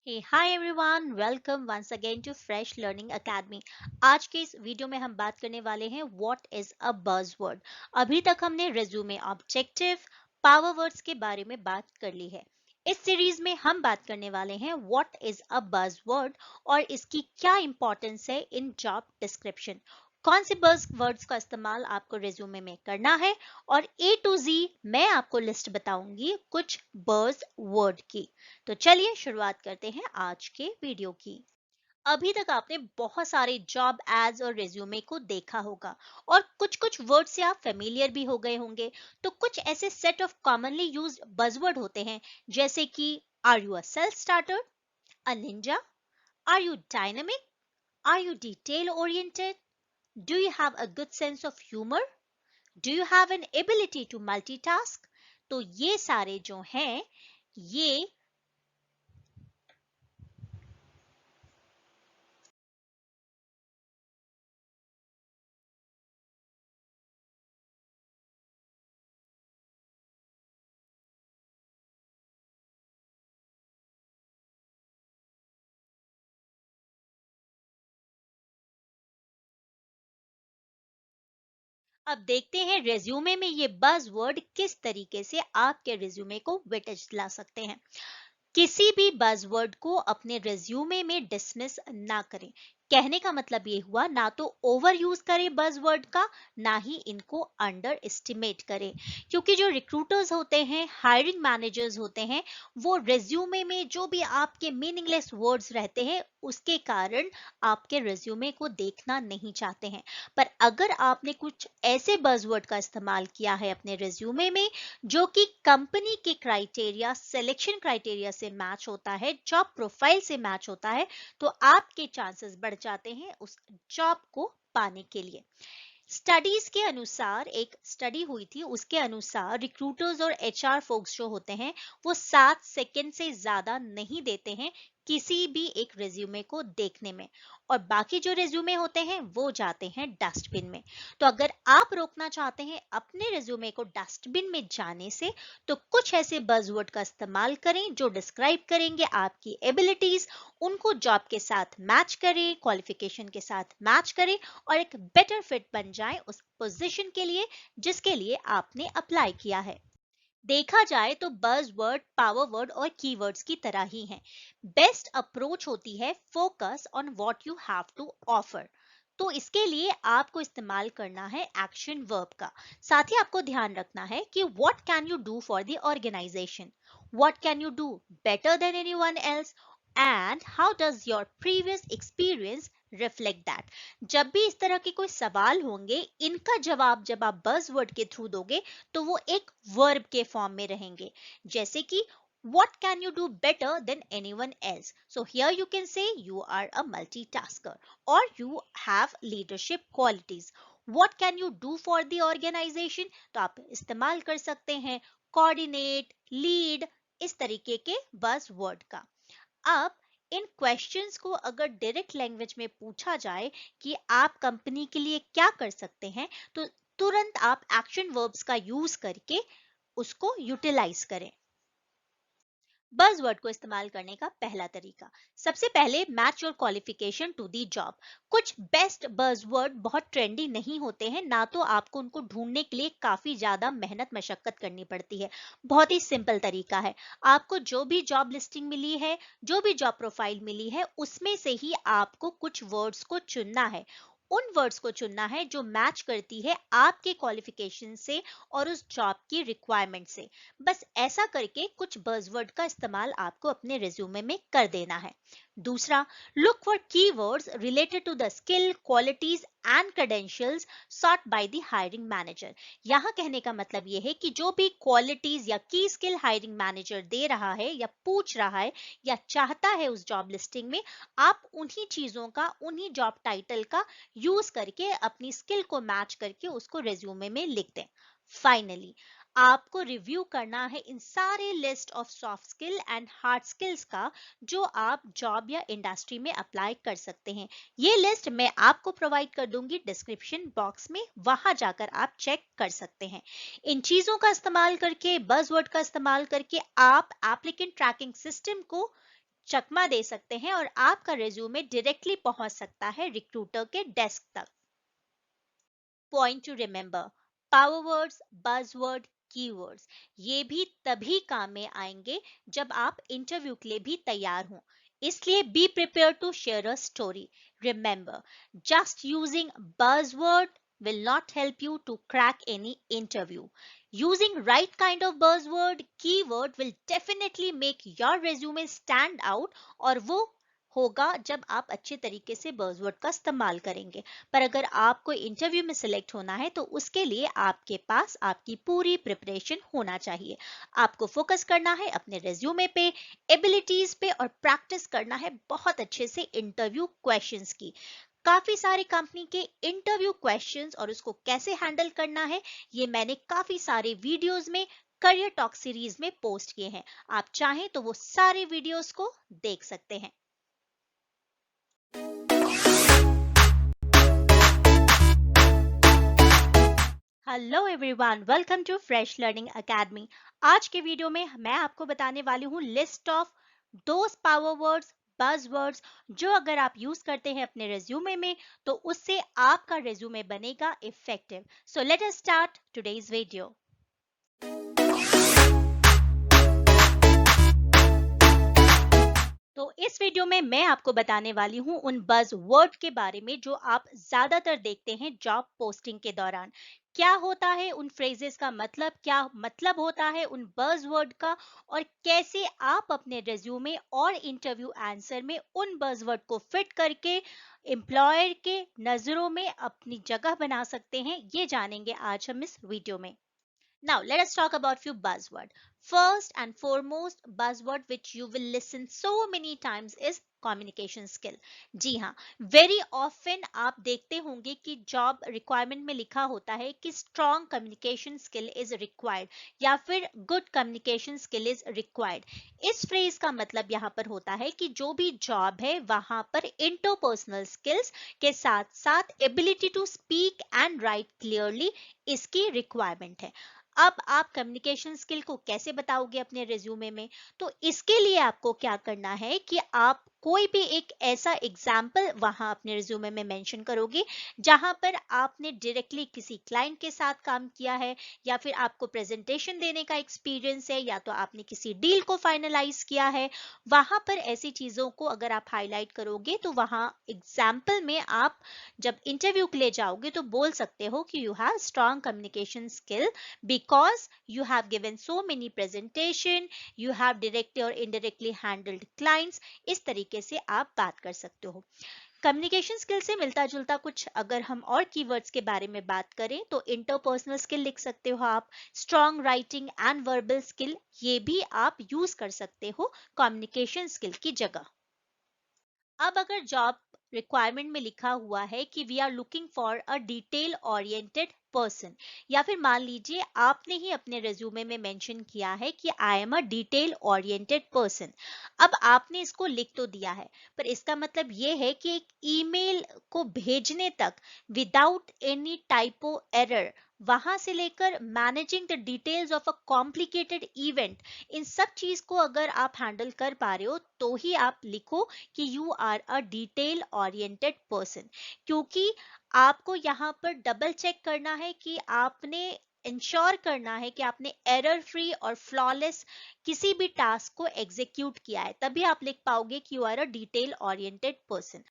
Hey, hi everyone, welcome once again to Fresh Learning Academy। आज के इस video में हम बात करने वाले हैं व्हाट इज अ बज़वर्ड। अभी तक हमने रिज्यूमे ऑब्जेक्टिव, पावर वर्ड्स के बारे में बात कर ली है। इस सीरीज में हम बात करने वाले हैं व्हाट इज अ बज़वर्ड और इसकी क्या इंपॉर्टेंस है इन जॉब डिस्क्रिप्शन। कौन से बज़ वर्ड्स का इस्तेमाल आपको रिज्यूमे में करना है और ए टू जी मैं आपको लिस्ट बताऊंगी कुछ बज़ वर्ड की। तो चलिए शुरुआत करते हैं आज के वीडियो की। अभी तक आपने बहुत सारे जॉब एड्स और रिज्यूमे को देखा होगा और कुछ कुछ वर्ड से आप फेमिलियर भी हो गए होंगे। तो कुछ ऐसे set of commonly used buzzword होते हैं जैसे कि are you a self starter, a ninja, are you dynamic, are you detail oriented, do you have a good sense of humour, do you have an ability to multitask. तो ये सारे जो हैं ये अब देखते हैं रेज्यूमे में ये बज़ वर्ड किस तरीके से आपके रेज्यूमे को वेटेज ला सकते हैं। किसी भी बज़वर्ड को अपने रिज्यूमे में डिसमिस ना करें। कहने का मतलब ये हुआ ना तो ओवर यूज करें बज़वर्ड का, ना ही इनको अंडर एस्टिमेट करें। क्योंकि जो रिक्रूटर्स होते हैं, हायरिंग मैनेजर्स होते हैं, वो रिज्यूमे में जो भी आपके मीनिंगलेस वर्ड्स रहते हैं उसके कारण आपके रिज्यूमे को देखना नहीं चाहते हैं। पर अगर आपने कुछ ऐसे बज़वर्ड का इस्तेमाल किया है अपने रिज्यूमे में जो कि कंपनी के क्राइटेरिया, सिलेक्शन क्राइटेरिया से मैच होता है, जॉब प्रोफाइल से मैच होता है, तो आपके चांसेस बढ़ जाते हैं उस जॉब को पाने के लिए। स्टडीज के अनुसार, एक स्टडी हुई थी उसके अनुसार रिक्रूटर्स और एचआर फोक्स जो होते हैं वो 7 सेकंड से ज्यादा नहीं देते हैं किसी भी एक रिज्यूमे को देखने में, और बाकी जो रिज्यूमे होते हैं वो जाते हैं डस्टबिन में। तो अगर आप रोकना चाहते हैं अपने रिज्यूमे को डस्टबिन में जाने से, तो कुछ ऐसे बज़वर्ड का इस्तेमाल करें जो डिस्क्राइब करेंगे आपकी एबिलिटीज, उनको जॉब के साथ मैच करें, क्वालिफिकेशन के साथ मैच करें और एक बेटर फिट बन जाए उस पोजीशन के लिए जिसके लिए आपने अप्लाई किया है। देखा जाए तो बज़ वर्ड पावर वर्ड और कीवर्ड्स की तरह ही हैं। बेस्ट अप्रोच होती है focus on what you have to offer. तो इसके लिए आपको इस्तेमाल करना है एक्शन वर्ब का। साथ ही आपको ध्यान रखना है कि what can you do for the organization, what can you do better than anyone else, and how does your previous experience reflect that. जब भी इस तरह के कोई सवाल होंगे, इनका जवाब जब आप बज़वर्ड के थ्रू दोगे तो वो एक वर्ब के फॉर्म में रहेंगे। जैसे कि what can you do better than anyone else, so here you can say you are a multitasker or you have leadership qualities। what can you do for the organization, तो आप इस्तेमाल कर सकते हैं coordinate, lead, इस तरीके के बस वर्ड का। अब इन क्वेश्चंस को अगर डायरेक्ट लैंग्वेज में पूछा जाए कि आप कंपनी के लिए क्या कर सकते हैं, तो तुरंत आप एक्शन वर्ब्स का यूज करके उसको यूटिलाइज करें। बज़वर्ड को इस्तेमाल करने का पहला तरीका, सबसे पहले match your qualification to the job. कुछ बेस्ट बज़वर्ड बहुत ट्रेंडी नहीं होते हैं, ना तो आपको उनको ढूंढने के लिए काफी ज्यादा मेहनत मशक्कत करनी पड़ती है। बहुत ही सिंपल तरीका है, आपको जो भी जॉब लिस्टिंग मिली है, जो भी जॉब प्रोफाइल मिली है, उसमें से ही आपको कुछ वर्ड्स को चुनना है। उन वर्ड्स को चुनना है जो मैच करती है आपके क्वालिफिकेशन से और उस जॉब की रिक्वायरमेंट से। बस ऐसा करके कुछ बज़वर्ड का इस्तेमाल आपको अपने रिज्यूमे में कर देना है। दूसरा, look for keywords related to the skill, qualities and credentials sought by the hiring manager. यहाँ कहने का मतलब ये है कि जो भी क्वालिटीज या की स्किल हायरिंग मैनेजर दे रहा है या पूछ रहा है या चाहता है उस जॉब लिस्टिंग में, आप उन्हीं चीजों का, उन्हीं जॉब टाइटल का यूज करके अपनी स्किल को मैच करके उसको रिज्यूमे में लिख दें। फाइनली, आपको रिव्यू करना है इन सारे list of soft skill and hard skills का जो आप जॉब या इंडस्ट्री में अप्लाई कर सकते हैं। ये लिस्ट मैं आपको प्रोवाइड कर दूंगी डिस्क्रिप्शन बॉक्स में, वहां जाकर आप चेक कर सकते हैं। इन चीजों का इस्तेमाल करके, बज़वर्ड का इस्तेमाल करके आप एप्लीकेंट ट्रैकिंग सिस्टम को चकमा दे सकते हैं और आपका रिज्यूमे डायरेक्टली पहुंच सकता है रिक्रूटर के डेस्क तक। Point two remember, power words, buzzword, keywords ये भी तभी काम में आएंगे जब आप इंटरव्यू के लिए भी तैयार हों। इसलिए be prepared to share a story. Remember, just using buzzword will not help you to crack any interview. Using right kind of buzzword, keyword will definitely make your resume stand out, और वो होगा जब आप अच्छे तरीके से buzzword का इस्तेमाल करेंगे। पर अगर आपको इंटरव्यू में सिलेक्ट होना है तो उसके लिए आपके पास आपकी पूरी प्रिपरेशन होना चाहिए। आपको फोकस करना है अपने रिज्यूमे पे, एबिलिटीज पे, और प्रैक्टिस करना है बहुत अच्छे से इंटरव्यू क्वेश्चंस की। काफी सारी कंपनी के इंटरव्यू क्वेश्चंस और उसको कैसे हैंडल करना है, ये मैंने काफी सारे वीडियोस में करियर टॉक सीरीज में पोस्ट किए हैं। आप चाहें तो वो सारे वीडियोस को देख सकते हैं। Hello everyone, welcome to Fresh Learning Academy. आज के वीडियो में मैं आपको बताने वाली हूँ list of those power words, buzz words जो अगर आप यूज करते हैं अपने रिज्यूमे में तो उससे आपका रिज्यूमे बनेगा effective. So let us start today's video. तो इस वीडियो में मैं आपको बताने वाली हूँ उन बज वर्ड के बारे में जो आप ज्यादातर देखते हैं जॉब पोस्टिंग के दौरान। क्या होता है उन फ्रेजेस का मतलब, क्या मतलब होता है उन बज वर्ड का, और कैसे आप अपने रिज्यूमे और इंटरव्यू आंसर में उन बज वर्ड को फिट करके एम्प्लॉयर के नजरों में अपनी जगह बना सकते हैं, ये जानेंगे आज हम इस वीडियो में। Now, let us talk about few buzzword. First and foremost buzzword which you will listen so many times is communication skill. जी हाँ, very often आप देखते होंगे कि job requirement में लिखा होता है कि strong communication skill is required या फिर good communication skill is required. इस phrase का मतलब यहाँ पर होता है कि जो भी job है वहाँ पर interpersonal skills के साथ साथ ability to speak and write clearly इसकी requirement है। अब आप कम्युनिकेशन स्किल को कैसे बताओगे अपने रिज्यूमे में? तो इसके लिए आपको क्या करना है कि आप कोई भी एक ऐसा एग्जाम्पल वहां अपने रिज्यूमे में मेंशन करोगे जहां पर आपने डायरेक्टली किसी क्लाइंट के साथ काम किया है, या फिर आपको प्रेजेंटेशन देने का एक्सपीरियंस है, या तो आपने किसी डील को फाइनलाइज किया है। वहां पर ऐसी चीजों को अगर आप हाईलाइट करोगे तो वहां एग्जाम्पल में आप जब इंटरव्यू के लिए जाओगे तो बोल सकते हो कि you have strong communication skill because you have given so many presentation, you have directly or indirectly handled clients। इस तरीके से आप बात कर सकते हो। कम्युनिकेशन स्किल से मिलता जुलता कुछ अगर हम और कीवर्ड्स के बारे में बात करें तो इंटरपर्सनल स्किल लिख सकते हो आप, strong writing and verbal skill ये भी आप यूज कर सकते हो कम्युनिकेशन स्किल की जगह। अब अगर जॉब रिक्वायरमेंट में लिखा हुआ है कि we are looking for a detail oriented person, या फिर मान लीजिए आपने ही अपने रिज्यूमे में मेंशन किया है कि आई am a detail oriented person. अब आपने इसको लिख तो दिया है, पर इसका मतलब ये है कि एक ईमेल को भेजने तक विदाउट एनी टाइपो एरर, वहां से लेकर managing the details of a complicated event, इन सब चीज को अगर आप हैंडल कर पा रहे हो तो ही आप लिखो कि you are a detail oriented person. क्योंकि आपको यहाँ पर डबल चेक करना है कि आपने इंश्योर करना है कि आपने एरर फ्री और फ्लॉलेस किसी भी टास्क को एग्जीक्यूट किया है, तभी आप लिख पाओगे कि you are a detail oriented person.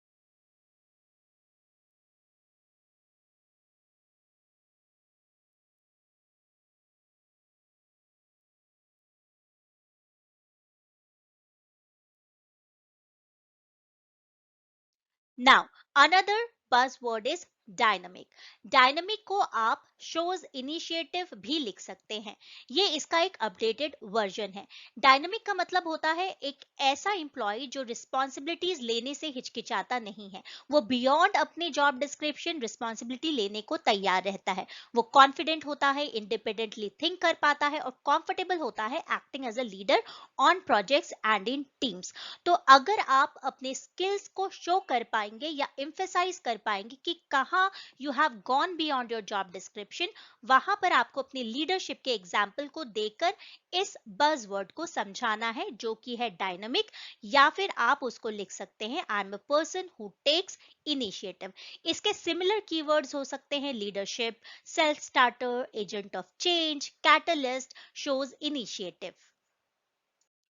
Now, another buzzword is dynamic. Dynamic को आप शोज इनिशिएटिव भी लिख सकते हैं, ये इसका एक अपडेटेड वर्जन है। डायनामिक का मतलब होता है एक ऐसा एम्प्लॉय जो रिस्पॉन्सिबिलिटीज लेने से हिचकिचाता नहीं है, वो बियॉन्ड अपने जॉब डिस्क्रिप्शन रिस्पॉन्सिबिलिटी लेने को तैयार रहता है, वो कॉन्फिडेंट होता है, इंडिपेंडेंटली थिंक कर पाता है और कंफर्टेबल होता है acting as a leader on projects and in teams. तो अगर आप अपने स्किल्स को शो कर पाएंगे या एम्फेसाइज कर पाएंगे कि कहाँ जहां you have gone beyond your job description, वहां पर आपको अपनी लीडरशिप के एग्जाम्पल को देकर इस बज़वर्ड को समझाना है, जो कि है डायनामिक, या फिर आप उसको लिख सकते हैं I am a person who takes initiative. इसके सिमिलर कीवर्ड्स हो सकते हैं leadership, self starter, agent of change, catalyst, shows initiative.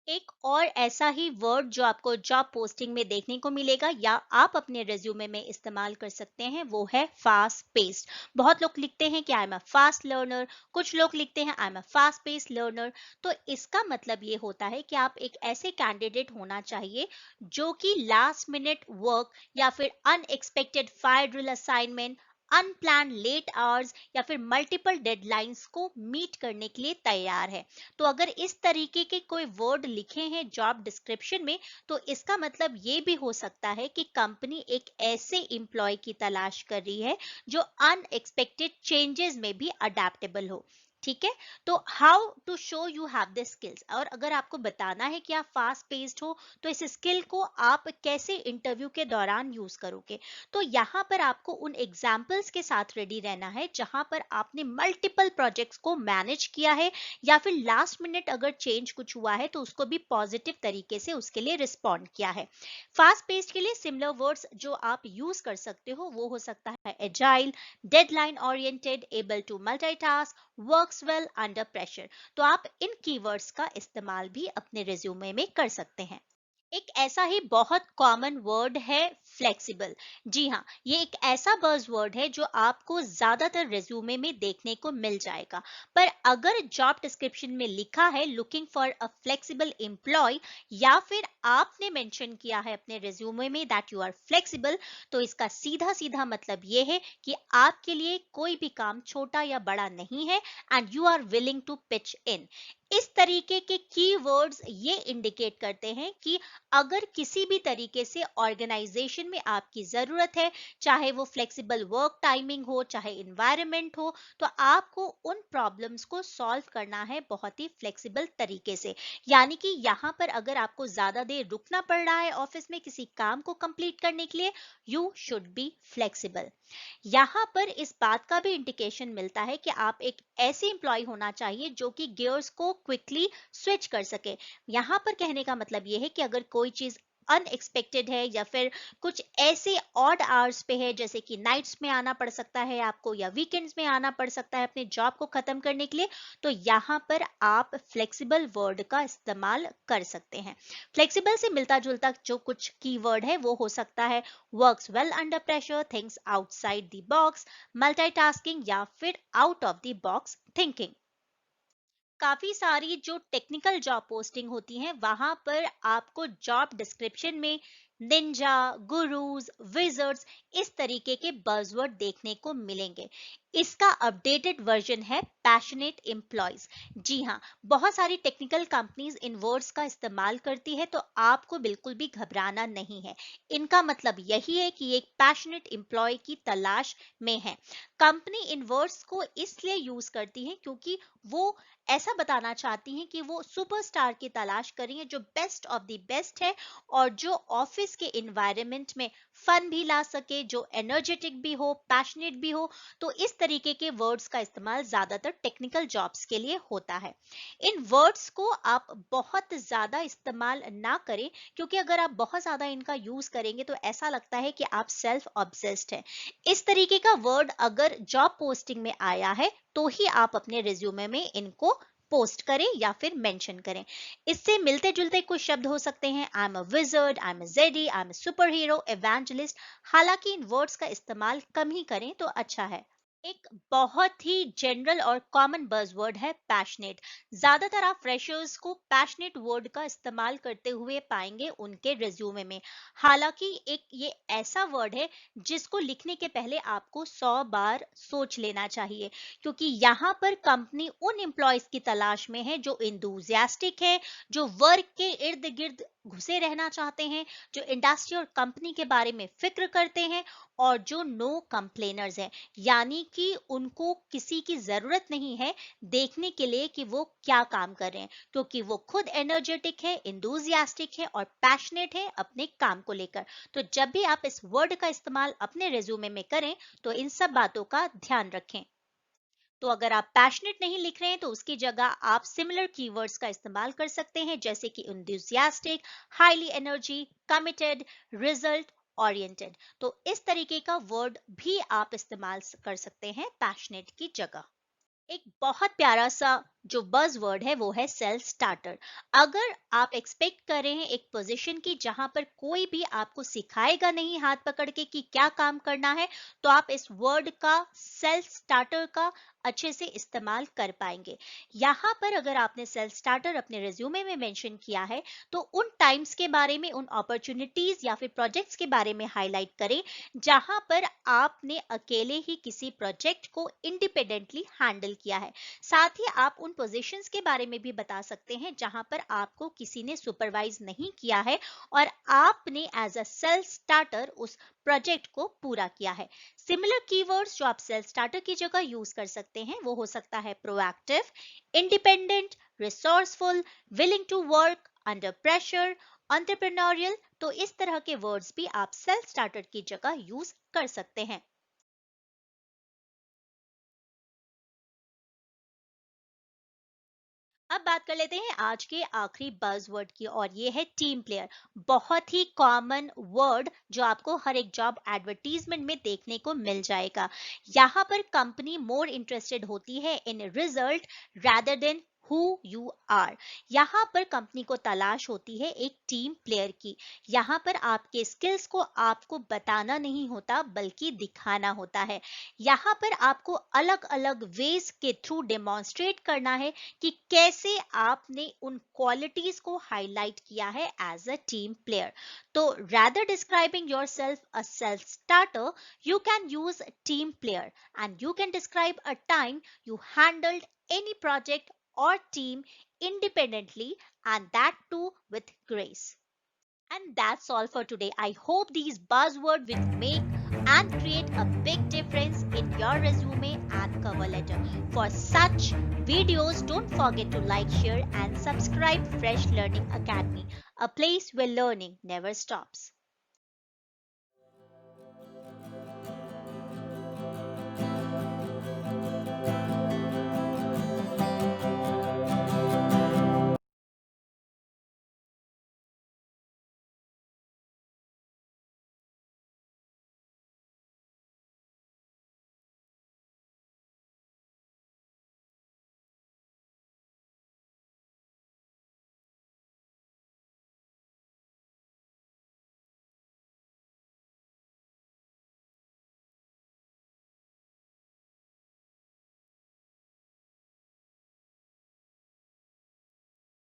एक और ऐसा ही वर्ड जो आपको जॉब पोस्टिंग में देखने को मिलेगा या आप अपने रिज्यूमे में इस्तेमाल कर सकते हैं, वो है फास्ट पेस्ड। बहुत लोग लिखते हैं कि आई एम अ फास्ट लर्नर, कुछ लोग लिखते हैं I am a fast paced learner. तो इसका मतलब ये होता है कि आप एक ऐसे कैंडिडेट होना चाहिए जो कि लास्ट मिनट वर्क या फिर unexpected fire drill assignment, unplanned late hours या फिर मल्टीपल डेडलाइंस को मीट करने के लिए तैयार है। तो अगर इस तरीके के कोई वर्ड लिखे हैं जॉब डिस्क्रिप्शन में, तो इसका मतलब ये भी हो सकता है कि कंपनी एक ऐसे एम्प्लॉय की तलाश कर रही है जो अनएक्सपेक्टेड चेंजेस में भी अडेप्टेबल हो। ठीक है, तो how to show you have the skills, और अगर आपको बताना है कि आप फास्ट पेस्ड हो, तो इस स्किल को आप कैसे इंटरव्यू के दौरान यूज करोगे। तो यहाँ पर आपको उन एग्जाम्पल्स के साथ रेडी रहना है जहां पर आपने मल्टीपल प्रोजेक्ट्स को मैनेज किया है, या फिर लास्ट मिनट अगर चेंज कुछ हुआ है तो उसको भी पॉजिटिव तरीके से उसके लिए रिस्पॉन्ड किया है। फास्ट पेस्ड के लिए सिमिलर वर्ड्स जो आप यूज कर सकते हो वो हो सकता है agile, deadline oriented, able to multitask, works well under pressure. तो आप इन कीवर्ड्स का इस्तेमाल भी अपने रिज्यूमे में कर सकते हैं। एक ऐसा ही बहुत कॉमन वर्ड है फ्लेक्सिबल। जी हाँ, ये एक ऐसा बज़वर्ड है जो आपको ज्यादातर रिज्यूमे में देखने को मिल जाएगा। पर अगर जॉब डिस्क्रिप्शन में लिखा है looking for a flexible employee, या फिर आपने मेंशन किया है अपने रिज्यूमे में दैट यू आर फ्लेक्सिबल, तो इसका सीधा सीधा मतलब ये है कि आपके लिए कोई भी काम छोटा या बड़ा नहीं है and you are willing to pitch in. इस तरीके के कीवर्ड्स ये इंडिकेट करते हैं कि अगर किसी भी तरीके से ऑर्गेनाइजेशन में आपकी जरूरत है, चाहे वो फ्लेक्सिबल वर्क टाइमिंग हो, चाहे इन्वायरमेंट हो, तो आपको उन प्रॉब्लम्स को सॉल्व करना है बहुत ही फ्लेक्सिबल तरीके से। यानी कि यहाँ पर अगर आपको ज्यादा देर रुकना पड़ रहा है ऑफिस में किसी काम को कंप्लीट करने के लिए, यू शुड बी फ्लेक्सिबल। यहाँ पर इस बात का भी इंडिकेशन मिलता है कि आप एक ऐसे एम्प्लॉय होना चाहिए जो कि गियर्स को क्विकली स्विच कर सके। यहाँ पर कहने का मतलब ये है कि अगर कोई चीज अनएक्सपेक्टेड है या फिर कुछ ऐसे ऑड आवर्स पे है, जैसे कि नाइट्स में आना पड़ सकता है आपको या वीकेंड्स में आना पड़ सकता है अपने जॉब को खत्म करने के लिए, तो यहाँ पर आप फ्लेक्सिबल वर्ड का इस्तेमाल कर सकते हैं। फ्लेक्सिबल से मिलता जुलता जो कुछ कीवर्ड है वो हो सकता है works well under pressure, things outside the box, multitasking, या फिर out of the box thinking. काफी सारी जो टेक्निकल जॉब पोस्टिंग होती हैं वहां पर आपको जॉब डिस्क्रिप्शन में निंजा, गुरुज, विजर्ड्स, इस तरीके के बज़वर्ड देखने को मिलेंगे। इसका अपडेटेड वर्जन है पैशनेट एम्प्लॉयज। जी हाँ, बहुत सारी टेक्निकल कंपनीज इन वर्ड्स का इस्तेमाल करती है, तो आपको बिल्कुल भी घबराना नहीं है। इनका मतलब यही है कि एक पैशनेट एम्प्लॉय की तलाश में है। कंपनी इन वर्ड्स को इसलिए यूज करती है क्योंकि वो ऐसा बताना चाहती हैं कि वो सुपरस्टार की तलाश कर रही हैं जो बेस्ट ऑफ द बेस्ट है, और जो ऑफिस के इन्वायरमेंट में फन भी ला सके, जो एनर्जेटिक भी हो, पैशनेट भी हो। तो इस तरीके के वर्ड्स का इस्तेमाल ज्यादातर टेक्निकल जॉब्स के लिए होता है। इन वर्ड्स को आप बहुत ज्यादा इस्तेमाल ना करें, क्योंकि अगर आप बहुत ज्यादा इनका यूज करेंगे तो ऐसा लगता है कि आप सेल्फ ऑब्सेस्ड हैं। इस तरीके का वर्ड अगर जॉब पोस्टिंग में आया है तो ही आप अपने रिज्यूमे में इनको पोस्ट करें या फिर मेंशन करें। इससे मिलते जुलते कुछ शब्द हो सकते हैं I am a wizard, I am a JD, I am a super hero, evangelist. हालांकि इन वर्ड्स का इस्तेमाल कम ही करें तो अच्छा है। एक बहुत ही जनरल और कॉमन बज़वर्ड है पैशनेट। ज्यादातर आप फ्रेशर्स को पैशनेट वर्ड का इस्तेमाल करते हुए पाएंगे उनके रिज्यूमे में। हालांकि एक ये ऐसा वर्ड है जिसको लिखने के पहले आपको 100 बार सोच लेना चाहिए, क्योंकि यहाँ पर कंपनी उन एम्प्लॉयज की तलाश में है जो इंथुजियास्टिक है, जो वर्क के इर्द गिर्द घुसे रहना चाहते हैं, जो इंडस्ट्री और कंपनी के बारे में फिक्र करते हैं, और जो नो कंप्लेनर्स हैं, यानी कि उनको किसी की जरूरत नहीं है देखने के लिए कि वो क्या काम कर रहे हैं, क्योंकि वो खुद एनर्जेटिक है, इंथुजियास्टिक है और पैशनेट है अपने काम को लेकर। तो जब भी आप इस वर्ड का इस्तेमाल अपने रेज्यूमे में करें, तो इन सब बातों का ध्यान रखें। तो अगर आप पैशनेट नहीं लिख रहे हैं, तो उसकी जगह आप सिमिलर कीवर्ड्स का इस्तेमाल कर सकते हैं, जैसे कि enthusiastic, highly energy, committed, result oriented. तो इस तरीके का वर्ड भी आप इस्तेमाल कर सकते हैं पैशनेट की जगह। एक बहुत प्यारा सा जो बज वर्ड है वो है सेल्फ स्टार्टर। अगर आप एक्सपेक्ट कर रहे हैं एक पोजीशन की जहां पर कोई भी आपको सिखाएगा नहीं हाथ पकड़ के कि क्या काम करना है, तो आप इस वर्ड का, सेल्फ स्टार्टर का, अच्छे से इस्तेमाल कर पाएंगे। यहाँ पर अगर आपने सेल्फ स्टार्टर अपने रिज्यूमे में मेंशन किया है, तो उन टाइम्स के बारे में, उन अपॉर्चुनिटीज या फिर प्रोजेक्ट्स के बारे में हाईलाइट करें जहां पर आपने अकेले ही किसी प्रोजेक्ट को इंडिपेंडेंटली हैंडल किया है। साथ ही आप उन पोजीशंस के बारे में भी बता सकते हैं जहां पर आपको किसी ने सुपरवाइज नहीं किया है और आपने एज अ सेल्फ स्टार्टर उस प्रोजेक्ट को पूरा किया है। सिमिलर कीवर्ड्स जो आप सेल्फ स्टार्टर की जगह यूज कर सकते हैं वो हो सकता है proactive, independent, resourceful, willing to work under pressure, entrepreneurial. तो इस तरह के वर्ड्स भी आप सेल्फ स्टार्टर की जगह यूज कर सकते हैं। अब बात कर लेते हैं आज के आखिरी बज़वर्ड की, और ये है टीम प्लेयर। बहुत ही कॉमन वर्ड जो आपको हर एक जॉब एडवर्टीजमेंट में देखने को मिल जाएगा। यहाँ पर कंपनी मोर इंटरेस्टेड होती है in result rather than who you are. यहाँ पर कंपनी को तलाश होती है एक टीम प्लेयर की। यहाँ पर आपके स्किल्स को आपको बताना नहीं होता बल्कि दिखाना होता है। यहाँ पर आपको अलग अलग वेज के थ्रू डेमोन्स्ट्रेट करना है कि कैसे आपने उन क्वालिटीज को हाईलाइट किया है एज अ टीम प्लेयर। तो rather describing yourself a self starter, you can use team player, and you can describe a time you handled any project or team independently, and that too with grace. And that's all for today. I hope these buzzwords will make and create a big difference in your resume and cover letter. For such videos, don't forget to like, share, and subscribe Fresh Learning Academy, a place where learning never stops.